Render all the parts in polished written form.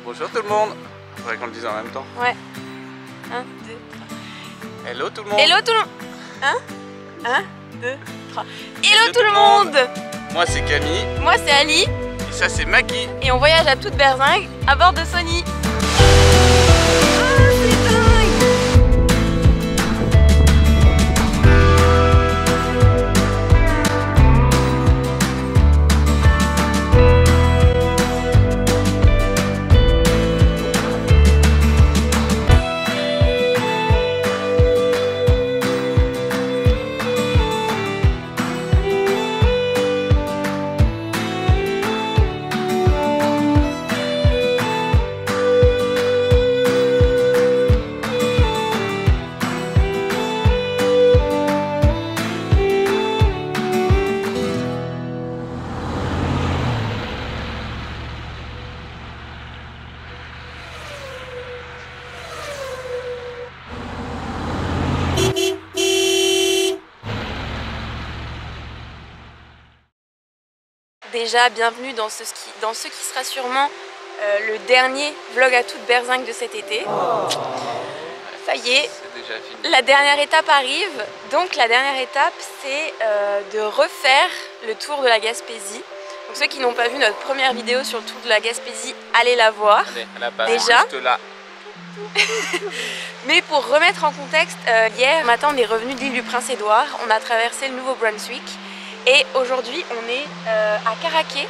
Bonjour tout le monde. Faudrait qu'on le dise en même temps. Ouais. 1, 2, 3. Hello tout le monde. Hello tout le monde. 1, 2, 3. Hello tout le monde. Moi c'est Camille. Moi c'est Ali. Et ça c'est Maki. Et on voyage à toute berzingue à bord de Sony. Déjà, bienvenue dans ce qui sera sûrement le dernier vlog à toute berzingue de cet été. Ça y est, déjà fini. La dernière étape arrive. Donc la dernière étape, c'est de refaire le tour de la Gaspésie. Donc ceux qui n'ont pas vu notre première vidéo sur le tour de la Gaspésie, allez la voir. Allez, à la base, déjà. juste là. Mais pour remettre en contexte, hier matin on est revenu de l'île du Prince-Édouard. On a traversé le Nouveau-Brunswick. Et aujourd'hui on est à Caraquet.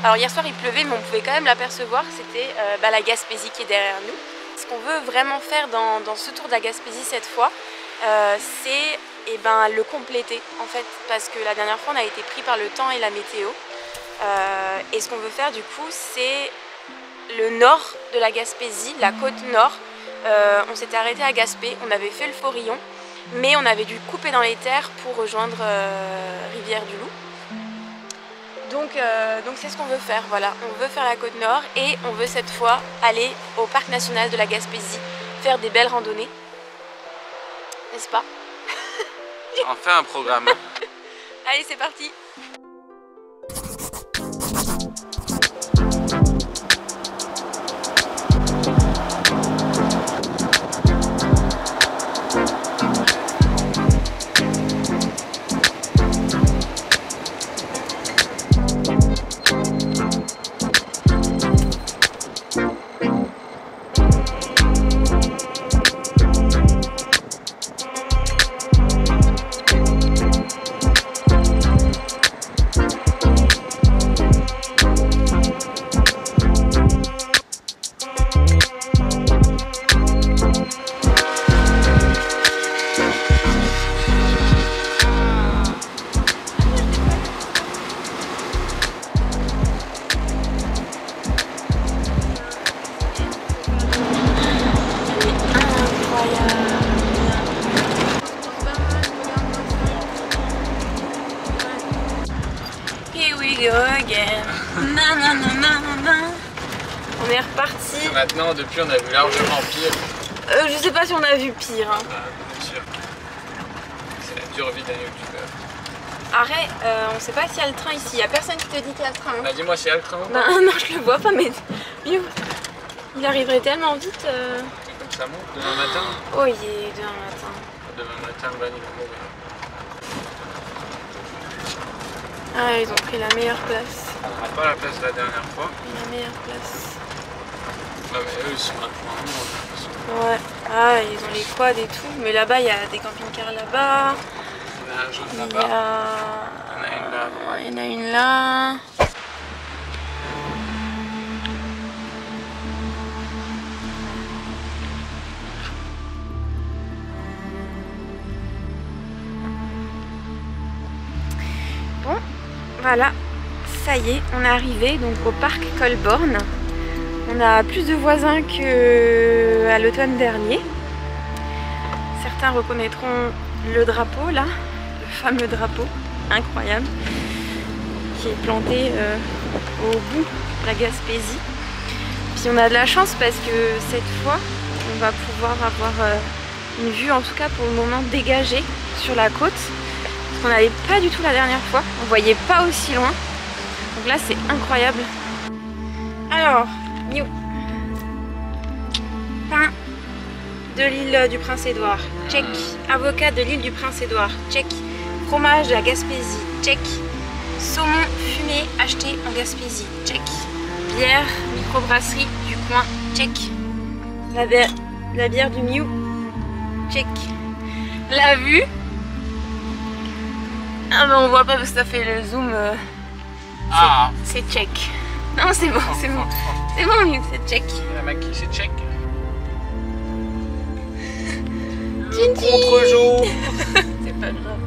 Alors hier soir il pleuvait mais on pouvait quand même l'apercevoir, c'était la Gaspésie qui est derrière nous. Ce qu'on veut vraiment faire dans ce tour de la Gaspésie cette fois, c'est le compléter en fait. Parce que la dernière fois on a été pris par le temps et la météo. Et ce qu'on veut faire du coup c'est le nord de la Gaspésie, la côte nord. On s'était arrêté à Gaspé, on avait fait le Forillon. Mais on avait dû couper dans les terres pour rejoindre Rivière-du-Loup. Donc c'est ce qu'on veut faire, voilà. On veut faire la côte nord et on veut cette fois aller au parc national de la Gaspésie, faire des belles randonnées. N'est-ce pas? On fait un programme. Allez, c'est parti. On est reparti. Maintenant, depuis, on a vu largement pire. Je sais pas si on a vu pire. Hein. Bien sûr. C'est la dure vie d'un youtubeur. Arrête, on sait pas s'il y a le train ici. Il y a personne qui te dit qu'il y a le train. Bah, dis-moi s'il y a le train ou pas. Ben, non, je le vois pas, mais il arriverait tellement vite. Comme ça monte demain matin. Oh, il est demain matin. Demain matin, le van il va mourir. Ah, ils ont pris la meilleure place. On n'aura pas la place de la dernière fois. La meilleure place. Non mais eux ils sont à point. Ouais. Ah, ils ont les quads et tout. Mais là-bas, il y a des camping-cars là-bas. Il y en a un jaune Il y là-bas. a... Il y en a une là. Il y en a une là. Bon, voilà, ça y est, on est arrivé donc au parc Colborne. On a plus de voisins qu'à l'automne dernier. Certains reconnaîtront le drapeau là, le fameux drapeau incroyable qui est planté au bout de la Gaspésie. Puis on a de la chance parce que cette fois on va pouvoir avoir une vue, en tout cas pour le moment, dégagée sur la côte. Parce qu'on n'avait pas du tout la dernière fois, on voyait pas aussi loin. Donc là c'est incroyable. Alors, Miu, de l'île du Prince-Édouard, check. Avocat de l'île du Prince-Édouard, check. Fromage de la Gaspésie, check. Saumon fumé acheté en Gaspésie, check. Bière, microbrasserie du coin, check. La bière du Miu, check. La vue. Ah bah on voit pas parce que ça fait le zoom. C'est check. Non c'est bon, c'est bon. C'est bon Miu, c'est check. La maquille c'est check. Le contre-jour. C'est pas grave.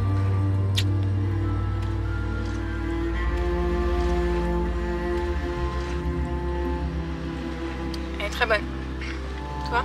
Elle est très bonne. Toi?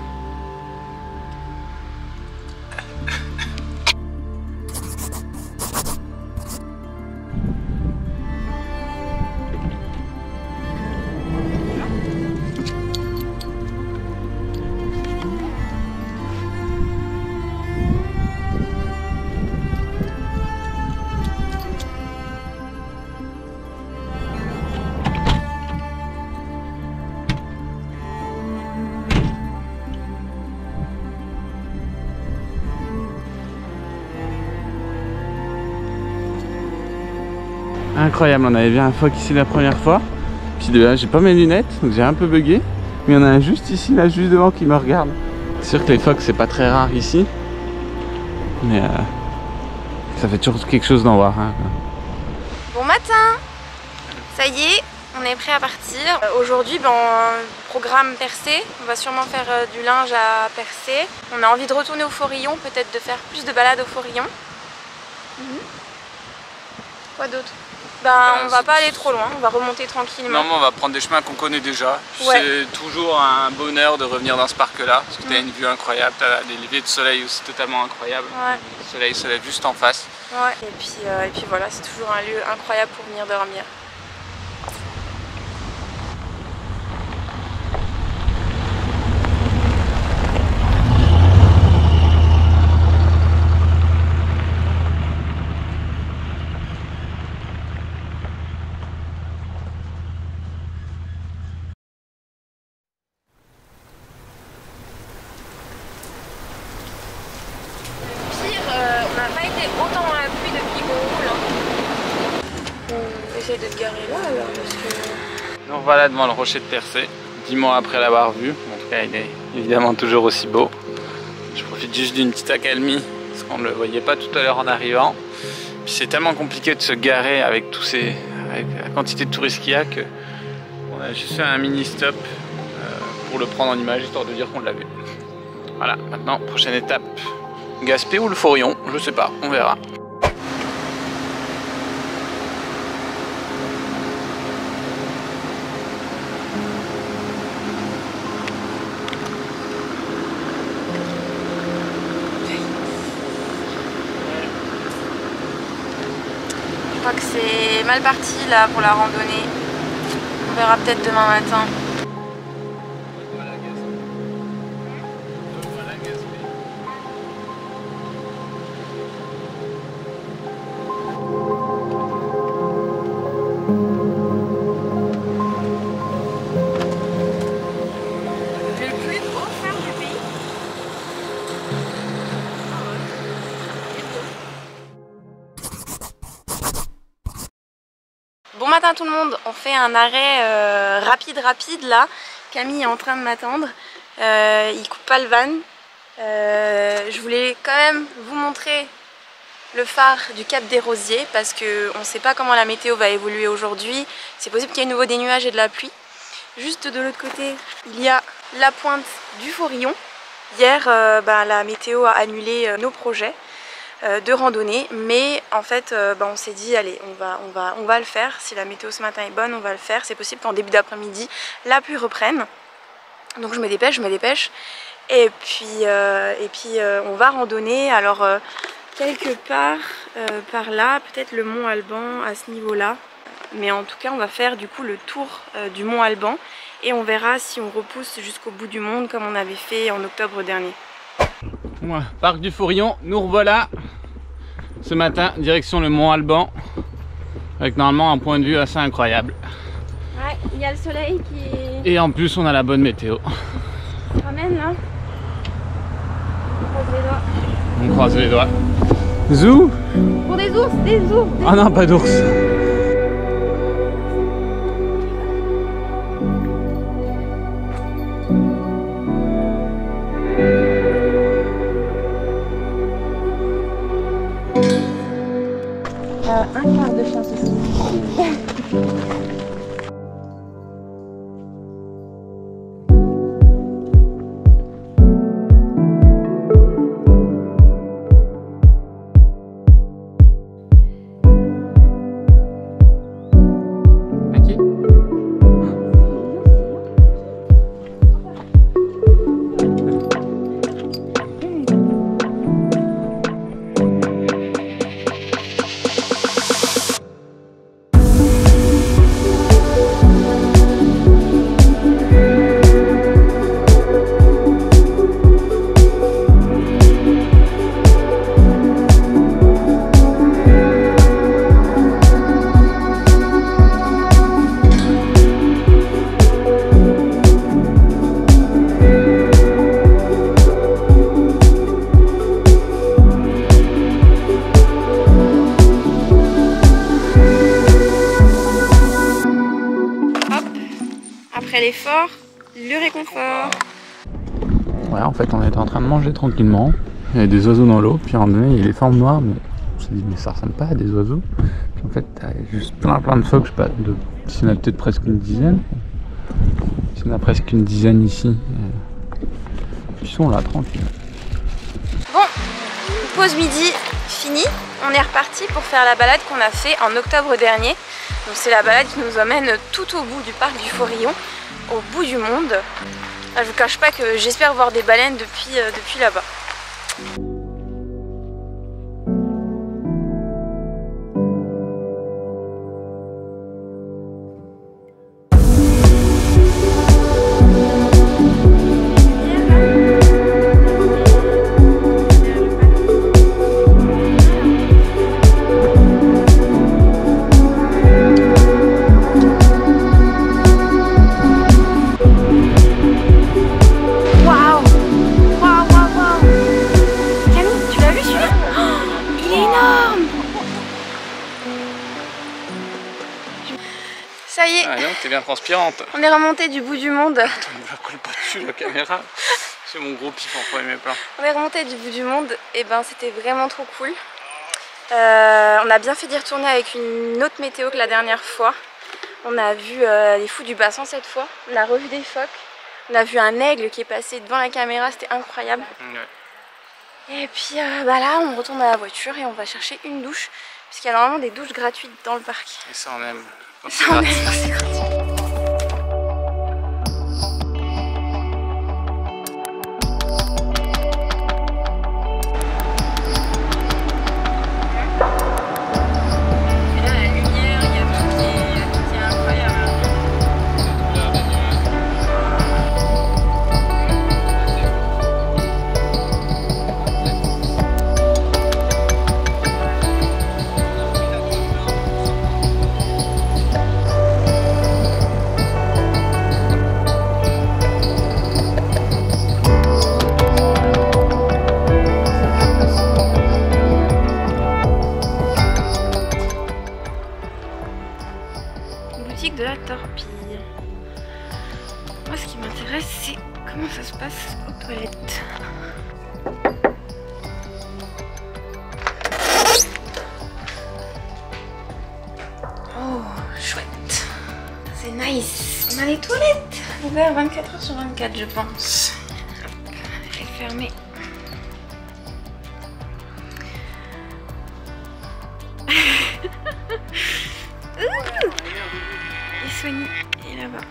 Incroyable, on avait vu un phoque ici la première fois. Puis de là, j'ai pas mes lunettes, donc j'ai un peu bugué. Mais il y en a un juste ici, là, juste devant, qui me regarde. C'est sûr que les phoques, c'est pas très rare ici. Mais ça fait toujours quelque chose d'en voir. Hein. Bon matin! Ça y est, on est prêt à partir. Aujourd'hui, programme percé. On va sûrement faire du linge à percer. On a envie de retourner au Forillon, peut-être de faire plus de balades au Forillon. Quoi d'autre? On va pas aller trop loin, on va remonter tranquillement. Non, mais on va prendre des chemins qu'on connaît déjà. Ouais. C'est toujours un bonheur de revenir dans ce parc-là, parce que tu as une vue incroyable, tu as des levées de soleil aussi totalement incroyables. Ouais. Le soleil se lève juste en face. Ouais. Et puis voilà, c'est toujours un lieu incroyable pour venir dormir. Autant dans la pluie depuis qu'on roule. On essaye de se garer là alors parce que... Nous voilà devant le rocher de Percé, 10 mois après l'avoir vu. En tout cas, il est évidemment toujours aussi beau. Je profite juste d'une petite accalmie parce qu'on ne le voyait pas tout à l'heure en arrivant. Puis c'est tellement compliqué de se garer avec avec la quantité de touristes qu'il y a que on a juste fait un mini stop pour le prendre en image histoire de dire qu'on l'a vu. Voilà, maintenant prochaine étape. Gaspé ou le Forillon, je sais pas, on verra. Je crois que c'est mal parti là pour la randonnée. On verra peut-être demain matin. Bon matin tout le monde, on fait un arrêt rapide là. Camille est en train de m'attendre, il coupe pas le van. Je voulais quand même vous montrer le phare du Cap des Rosiers parce qu'on ne sait pas comment la météo va évoluer aujourd'hui. C'est possible qu'il y ait de nouveau des nuages et de la pluie. Juste de l'autre côté, il y a la pointe du Forillon. Hier, la météo a annulé nos projets de randonnée, mais en fait on s'est dit allez on va le faire. Si la météo ce matin est bonne, on va le faire. C'est possible qu'en début d'après-midi la pluie reprenne, donc je me dépêche et puis on va randonner. Alors quelque part par là, peut-être le mont Alban à ce niveau là, mais en tout cas on va faire du coup le tour du mont Alban et on verra si on repousse jusqu'au bout du monde comme on avait fait en octobre dernier. Ouais, parc du Forillon, nous revoilà ce matin, direction le mont Alban, avec normalement un point de vue assez incroyable. Ouais, il y a le soleil qui est... Et en plus on a la bonne météo. Ça ramène là. On croise les doigts. Zou? Pour des ours, des ours. Ah non, pas d'ours. Un quart de chien ici. Après l'effort, le réconfort. Ouais, en fait, on était en train de manger tranquillement. Il y avait des oiseaux dans l'eau, puis à un moment donné, il y a les formes noires, mais on s'est dit, mais ça ressemble pas à des oiseaux. Puis en fait, t'as juste plein de phoques, je sais pas, il y en a peut-être presque une dizaine. Il y en a presque une dizaine ici. Ils sont là, tranquilles. Bon, pause midi finie. On est reparti pour faire la balade qu'on a fait en octobre dernier. Donc c'est la balade qui nous emmène tout au bout du parc du Forillon, au bout du monde. Je vous cache pas que j'espère voir des baleines depuis là-bas. Ça y est, Ah non, t'es bien transpirante. on est remonté du bout du monde. Attends, ne me la colle pas dessus la caméra. C'est mon gros pif en premier plan. On est remonté du bout du monde et ben c'était vraiment trop cool. On a bien fait d'y retourner avec une autre météo que la dernière fois. On a vu les fous du bassin cette fois. On a revu des phoques. On a vu un aigle qui est passé devant la caméra, c'était incroyable. Ouais. Et puis là on retourne à la voiture et on va chercher une douche. Puisqu'il y a normalement des douches gratuites dans le parc. Et ça on aime. Ça on aime quand c'est gratuit. De la torpille. Moi ce qui m'intéresse c'est comment ça se passe aux toilettes. Oh chouette. C'est nice. On a les toilettes ouvertes 24 heures sur 24 je pense. Hop, elle est fermée. Soigné est là-bas.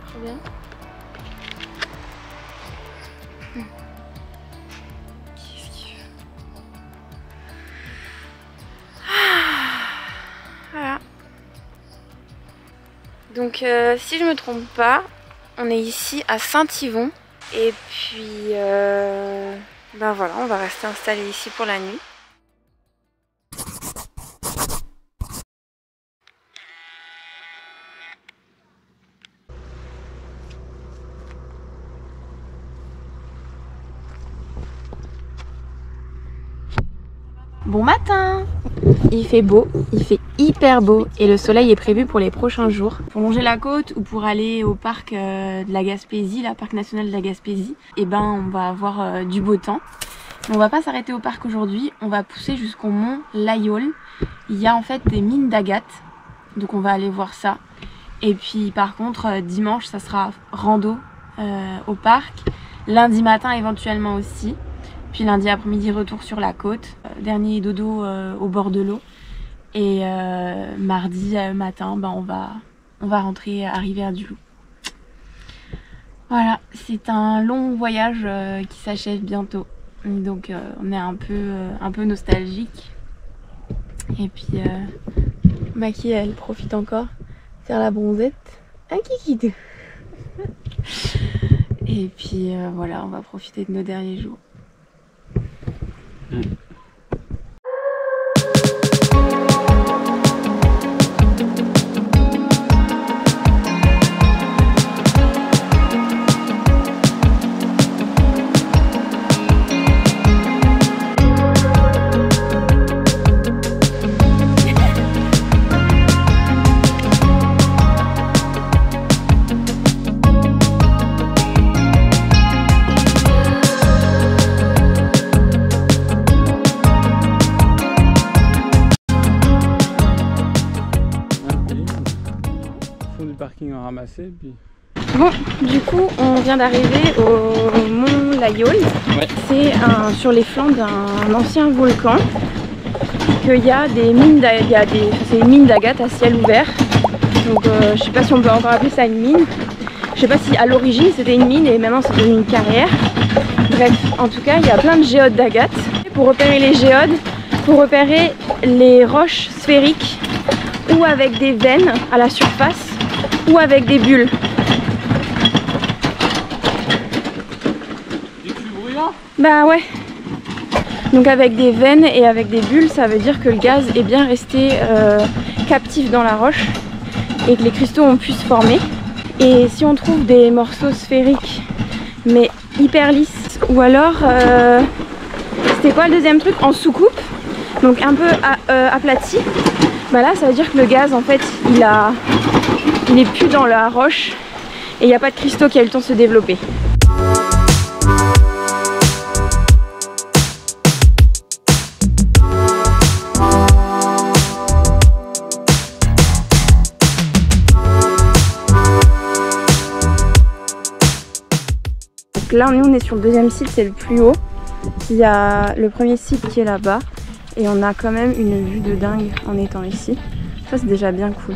Trop bien. Qu'est-ce qu'il fait? Voilà. Donc si je me trompe pas, on est ici à Saint-Yvon. Et puis ben voilà, on va rester installé ici pour la nuit. Bon matin! Il fait beau, il fait hyper beau et le soleil est prévu pour les prochains jours. Pour longer la côte ou pour aller au parc de la Gaspésie, la parc national de la Gaspésie, et ben on va avoir du beau temps. Mais on va pas s'arrêter au parc aujourd'hui, on va pousser jusqu'au mont Laïol. Il y a en fait des mines d'agate, donc on va aller voir ça. Et puis par contre dimanche ça sera rando au parc, lundi matin éventuellement aussi. Puis lundi après-midi, retour sur la côte. Dernier dodo au bord de l'eau. Et mardi matin, ben, on va rentrer à Rivière-du-Loup. Voilà, c'est un long voyage qui s'achève bientôt. Donc on est un peu nostalgique. Et puis Maki, elle profite encore de faire la bronzette. Un kikidou. Et puis voilà, on va profiter de nos derniers jours. Ramassé, puis... Bon, du coup, on vient d'arriver au mont Laïol. Ouais. C'est sur les flancs d'un ancien volcan. Qu'il y a des mines c'est une mine d'agate à ciel ouvert. Donc, je sais pas si on peut encore appeler ça une mine. Je sais pas si à l'origine c'était une mine et maintenant c'est devenu une carrière. Bref, en tout cas, il y a plein de géodes d'agate. Pour repérer les géodes, faut repérer les roches sphériques ou avec des veines à la surface ou avec des bulles. Du plus bruyant? Bah ouais. Donc avec des veines et avec des bulles, ça veut dire que le gaz est bien resté captif dans la roche et que les cristaux ont pu se former. Et si on trouve des morceaux sphériques mais hyper lisses, ou alors c'était quoi le deuxième truc? En sous-coupe, donc un peu aplati, bah là ça veut dire que le gaz en fait il est plus dans la roche et il n'y a pas de cristaux qui a eu le temps de se développer. Donc là on est sur le deuxième site, c'est le plus haut. Il y a le premier site qui est là-bas et on a quand même une vue de dingue en étant ici. Ça c'est déjà bien cool.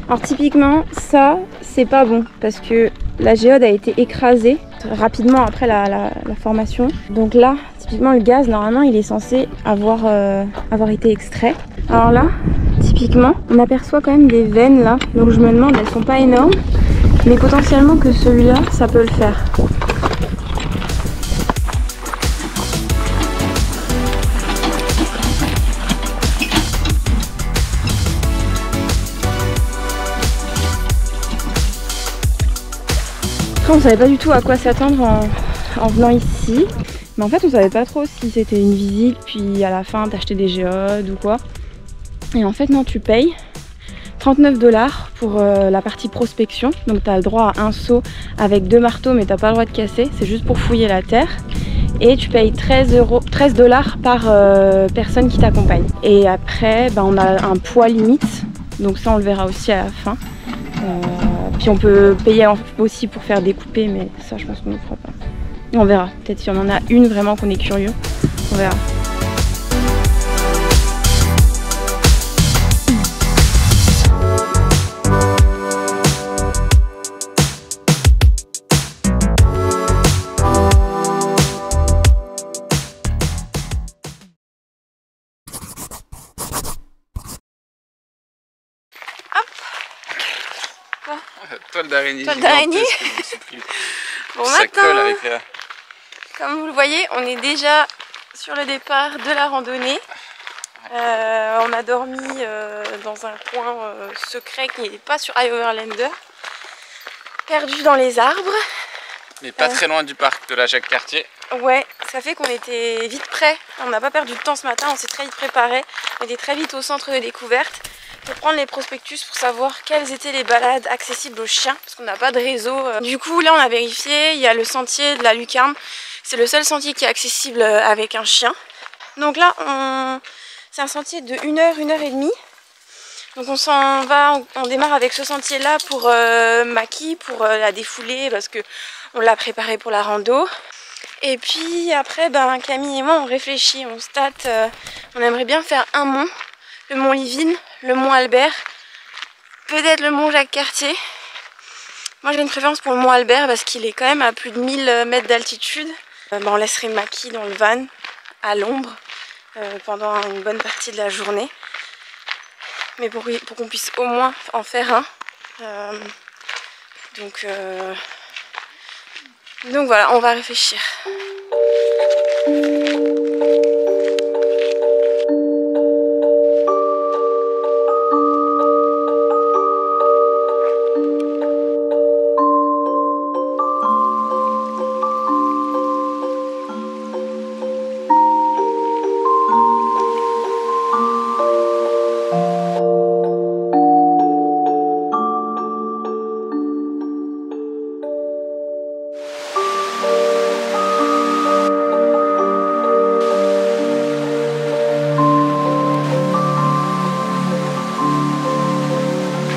Alors typiquement ça c'est pas bon parce que la géode a été écrasée rapidement après la formation. Donc là typiquement le gaz normalement il est censé avoir été extrait. Alors là typiquement on aperçoit quand même des veines là. Donc je me demande, elles sont pas énormes mais potentiellement que celui-là ça peut le faire. On savait pas du tout à quoi s'attendre en venant ici, mais en fait on savait pas trop si c'était une visite puis à la fin t'achetais des géodes ou quoi. Et en fait non, tu payes 39 $ pour la partie prospection, donc tu as le droit à un seau avec 2 marteaux mais t'as pas le droit de casser, c'est juste pour fouiller la terre. Et tu payes 13 $ par personne qui t'accompagne. Et après on a un poids limite, donc ça on le verra aussi à la fin. Puis on peut payer aussi pour faire découper, mais ça je pense qu'on ne le fera pas. On verra, peut-être si on en a une vraiment qu'on est curieux, on verra. Toile d'araignée. Toile d'araignée. Bon matin. Avec Comme vous le voyez, on est déjà sur le départ de la randonnée. On a dormi dans un coin secret qui n'est pas sur High Overlander, perdu dans les arbres. Mais pas très loin du parc de la Jacques-Cartier. Ouais, ça fait qu'on était vite prêts. On n'a pas perdu de temps ce matin, on s'est très vite préparé. On était très vite au centre de découverte pour prendre les prospectus pour savoir quelles étaient les balades accessibles aux chiens, parce qu'on n'a pas de réseau. Du coup, là, on a vérifié, il y a le sentier de la lucarne. C'est le seul sentier qui est accessible avec un chien. Donc là, c'est un sentier de 1 heure, 1 heure et demie. Donc on s'en va, on démarre avec ce sentier-là pour Maki, pour la défouler, parce que on l'a préparé pour la rando. Et puis après, Camille et moi, on réfléchit, on se tâte. On aimerait bien faire un mont, le mont Livine, le mont Albert, peut-être le mont Jacques-Cartier. Moi j'ai une préférence pour le mont Albert parce qu'il est quand même à plus de 1000 mètres d'altitude. On laisserait Maki dans le van, à l'ombre, pendant une bonne partie de la journée. Mais pour qu'on puisse au moins en faire un. Donc voilà, on va réfléchir.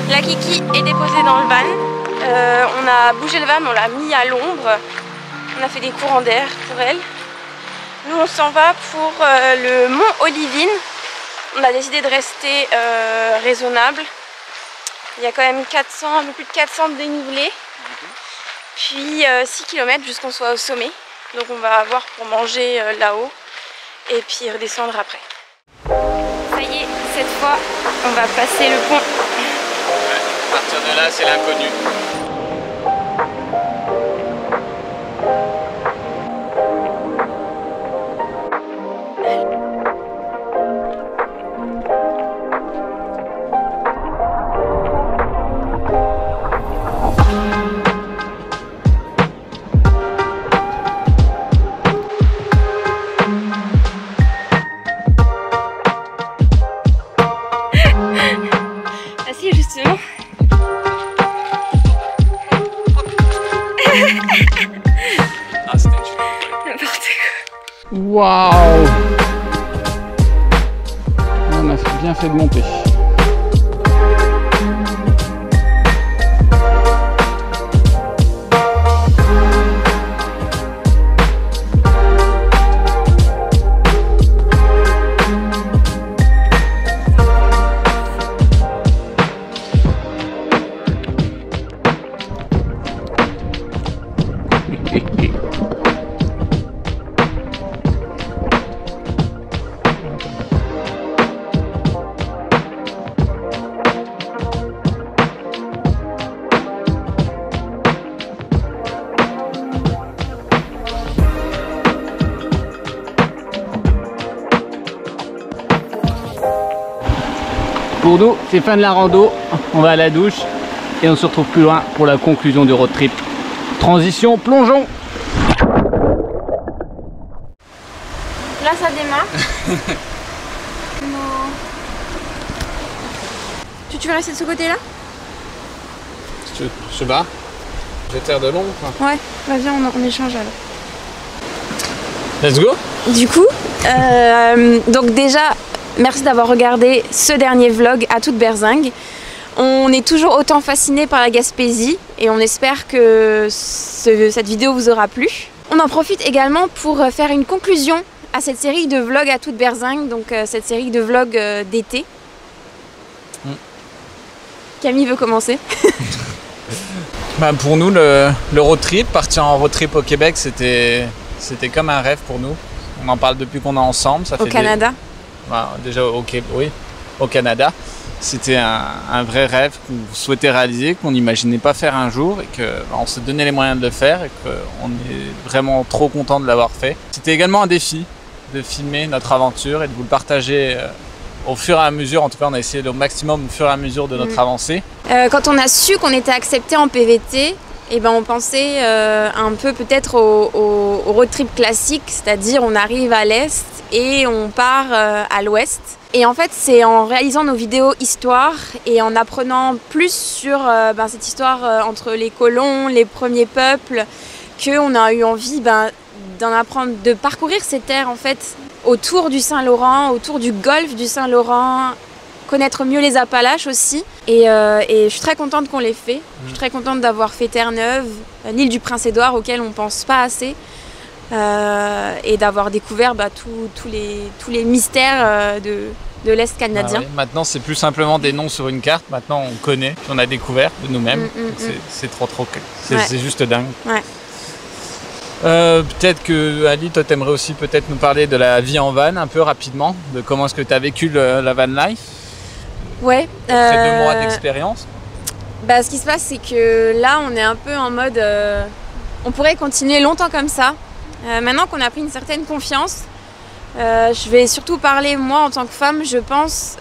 La Kiki est déposée dans le van. On a bougé le van, on l'a mis à l'ombre. On a fait des courants d'air pour elle. Nous on s'en va pour le mont Olivine. On a décidé de rester raisonnable. Il y a quand même 400, un peu plus de 400 de dénivelé. Puis 6 km jusqu'on soit au sommet. Donc on va avoir pour manger là-haut et puis redescendre après. Ça y est, cette fois on va passer le pont. À partir de là, c'est l'inconnu. Ah si, justement. Ah, c'était N'importe quoi. Waouh! On a bien fait de monter. Pour nous, c'est fin de la rando, on va à la douche et on se retrouve plus loin pour la conclusion du road trip. Transition, plongeons! Là ça démarre. Tu veux rester de ce côté-là? Je sais pas. J'ai terre de long ou pas? Ouais, bah viens on échange alors. Let's go! Du coup, donc déjà, merci d'avoir regardé ce dernier vlog à toute berzingue. On est toujours autant fascinés par la Gaspésie et on espère que cette vidéo vous aura plu. On en profite également pour faire une conclusion à cette série de vlogs à toute berzingue, donc cette série de vlogs d'été. Camille veut commencer. Pour nous, le road trip, partir en road trip au Québec, c'était comme un rêve pour nous. On en parle depuis qu'on est ensemble. Ça au fait Canada. Déjà au Canada. C'était un vrai rêve qu'on souhaitait réaliser, qu'on n'imaginait pas faire un jour et qu'on s'est donné les moyens de le faire et qu'on est vraiment trop content de l'avoir fait. C'était également un défi de filmer notre aventure et de vous le partager au fur et à mesure. En tout cas, on a essayé au maximum au fur et à mesure de notre avancée. Quand on a su qu'on était accepté en PVT, et ben on pensait un peu peut-être au road trip classique, c'est-à-dire on arrive à l'est et on part à l'ouest. Et en fait, c'est en réalisant nos vidéos histoire et en apprenant plus sur cette histoire entre les colons, les premiers peuples, qu'on a eu envie d'en apprendre, de parcourir ces terres en fait autour du Saint-Laurent, autour du golfe du Saint-Laurent, connaître mieux les Appalaches aussi. Et je suis très contente qu'on l'ait fait. Je suis très contente d'avoir fait Terre-Neuve, l'île du Prince-Édouard auquel on ne pense pas assez. Et d'avoir découvert tous les mystères de l'Est canadien. Ah oui. Maintenant, c'est plus simplement des noms sur une carte. Maintenant, on connaît, on a découvert de nous-mêmes. C'est trop. C'est juste dingue. Ouais. Peut-être que Ali, toi, t'aimerais aussi peut-être nous parler de la vie en van un peu rapidement, de comment est-ce que tu as vécu la van life. Ouais. Après 2 mois d'expérience. Ce qui se passe, c'est que là, on est un peu en mode, on pourrait continuer longtemps comme ça. Maintenant qu'on a pris une certaine confiance, je vais surtout parler moi en tant que femme, je pense,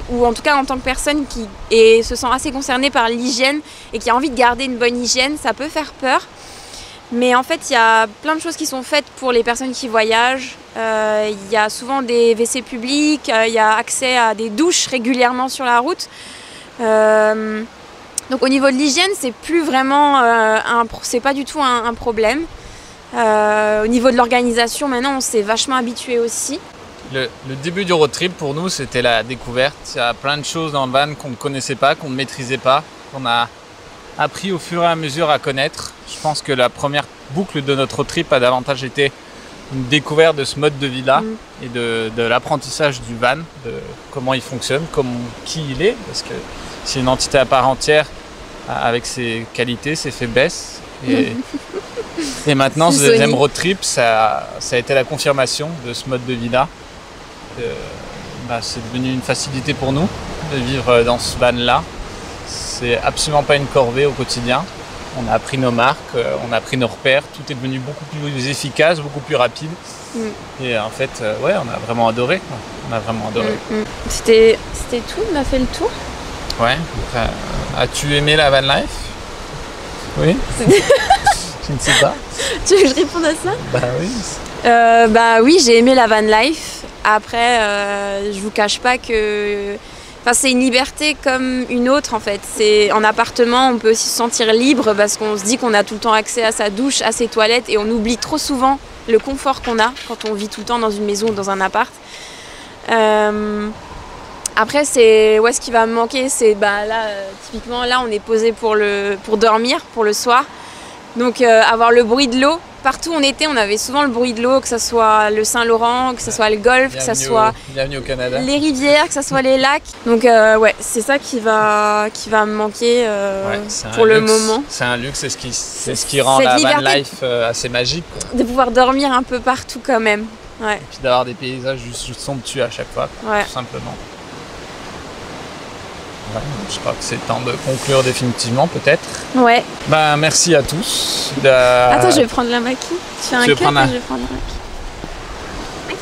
ou en tout cas en tant que personne qui se sent assez concernée par l'hygiène et qui a envie de garder une bonne hygiène. Ça peut faire peur. Mais en fait, il y a plein de choses qui sont faites pour les personnes qui voyagent. Il y a souvent des WC publics, il y a accès à des douches régulièrement sur la route. Donc au niveau de l'hygiène, c'est plus vraiment c'est pas du tout un problème. Au niveau de l'organisation, maintenant, on s'est vachement habitué aussi. Le début du road trip, pour nous, c'était la découverte. Il y a plein de choses dans le van qu'on ne connaissait pas, qu'on ne maîtrisait pas, qu'on a appris au fur et à mesure à connaître. Je pense que la première boucle de notre road trip a davantage été une découverte de ce mode de vie-là et de l'apprentissage du van, de comment il fonctionne, qui il est, parce que c'est une entité à part entière avec ses qualités, ses faiblesses. Et maintenant, ce deuxième road trip, ça a été la confirmation de ce mode de vie-là. C'est devenu une facilité pour nous de vivre dans ce van-là. C'est absolument pas une corvée au quotidien. On a appris nos marques, on a appris nos repères. Tout est devenu beaucoup plus efficace, beaucoup plus rapide. Et en fait, on a vraiment adoré. C'était tout, on a fait le tour. Ouais. As-tu aimé la van life? Oui. Je ne sais pas. Tu veux que je réponde à ça? Oui. Oui, j'ai aimé la van life. Après, je vous cache pas que c'est une liberté comme une autre en fait. En appartement, on peut aussi se sentir libre parce qu'on se dit qu'on a tout le temps accès à sa douche, à ses toilettes et on oublie trop souvent le confort qu'on a quand on vit tout le temps dans une maison ou dans un appart. Après, ce qui va me manquer, c'est typiquement là, on est posé pour dormir, pour le soir. Donc avoir le bruit de l'eau. Partout où on était, on avait souvent le bruit de l'eau, que ce soit le Saint-Laurent, que ce soit le golfe, que ce soit bienvenue au Canada. Les rivières, que ce soit les lacs. Donc c'est ça qui va me manquer pour le moment. C'est un luxe, c'est ce qui rend la van life assez magique. Quoi. De pouvoir dormir un peu partout quand même. Ouais. Et puis d'avoir des paysages juste somptueux à chaque fois, tout simplement. Ouais, je crois que c'est temps de conclure définitivement peut-être. Ouais. Merci à tous. Attends, je vais prendre la maquille. Tu fais un cut et je vais prendre la maquille.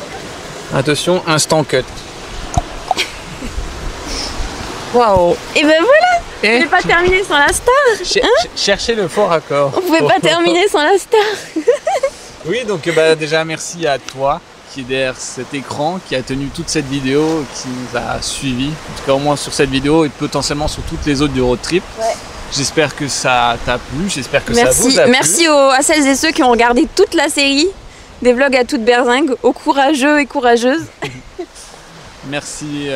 Attention, instant cut. Waouh. Et ben voilà. On ne pouvait pas terminer sans la star. Cherchez le fort raccord. On pouvait pas terminer sans la star. Oui, donc déjà merci à toi qui est derrière cet écran, qui a tenu toute cette vidéo, qui nous a suivis, en tout cas au moins sur cette vidéo et potentiellement sur toutes les autres du road trip. Ouais. J'espère que ça t'a plu, j'espère que ça vous a plu. Merci à celles et ceux qui ont regardé toute la série des vlogs à toute berzingue, aux courageux et courageuses. Merci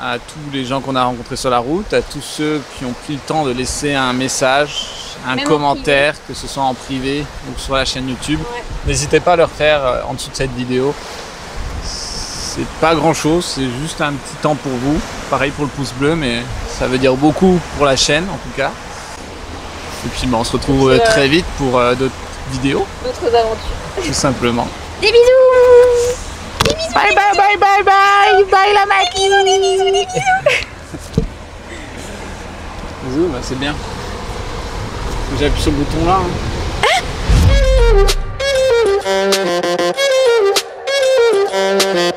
à tous les gens qu'on a rencontrés sur la route, à tous ceux qui ont pris le temps de laisser un message, un commentaire, que ce soit en privé ou sur la chaîne YouTube. Ouais. N'hésitez pas à le faire en dessous de cette vidéo. C'est pas grand chose, c'est juste un petit temps pour vous. Pareil pour le pouce bleu, mais ça veut dire beaucoup pour la chaîne en tout cas. Et puis on se retrouve très vite pour d'autres vidéos. D'autres aventures. Tout simplement. Des bisous. Des bisous. Bye bye bye bye bye. Bye la maquille. Des bisous. Bisous, c'est bien. J'ai appuyé sur le bouton là. Hein.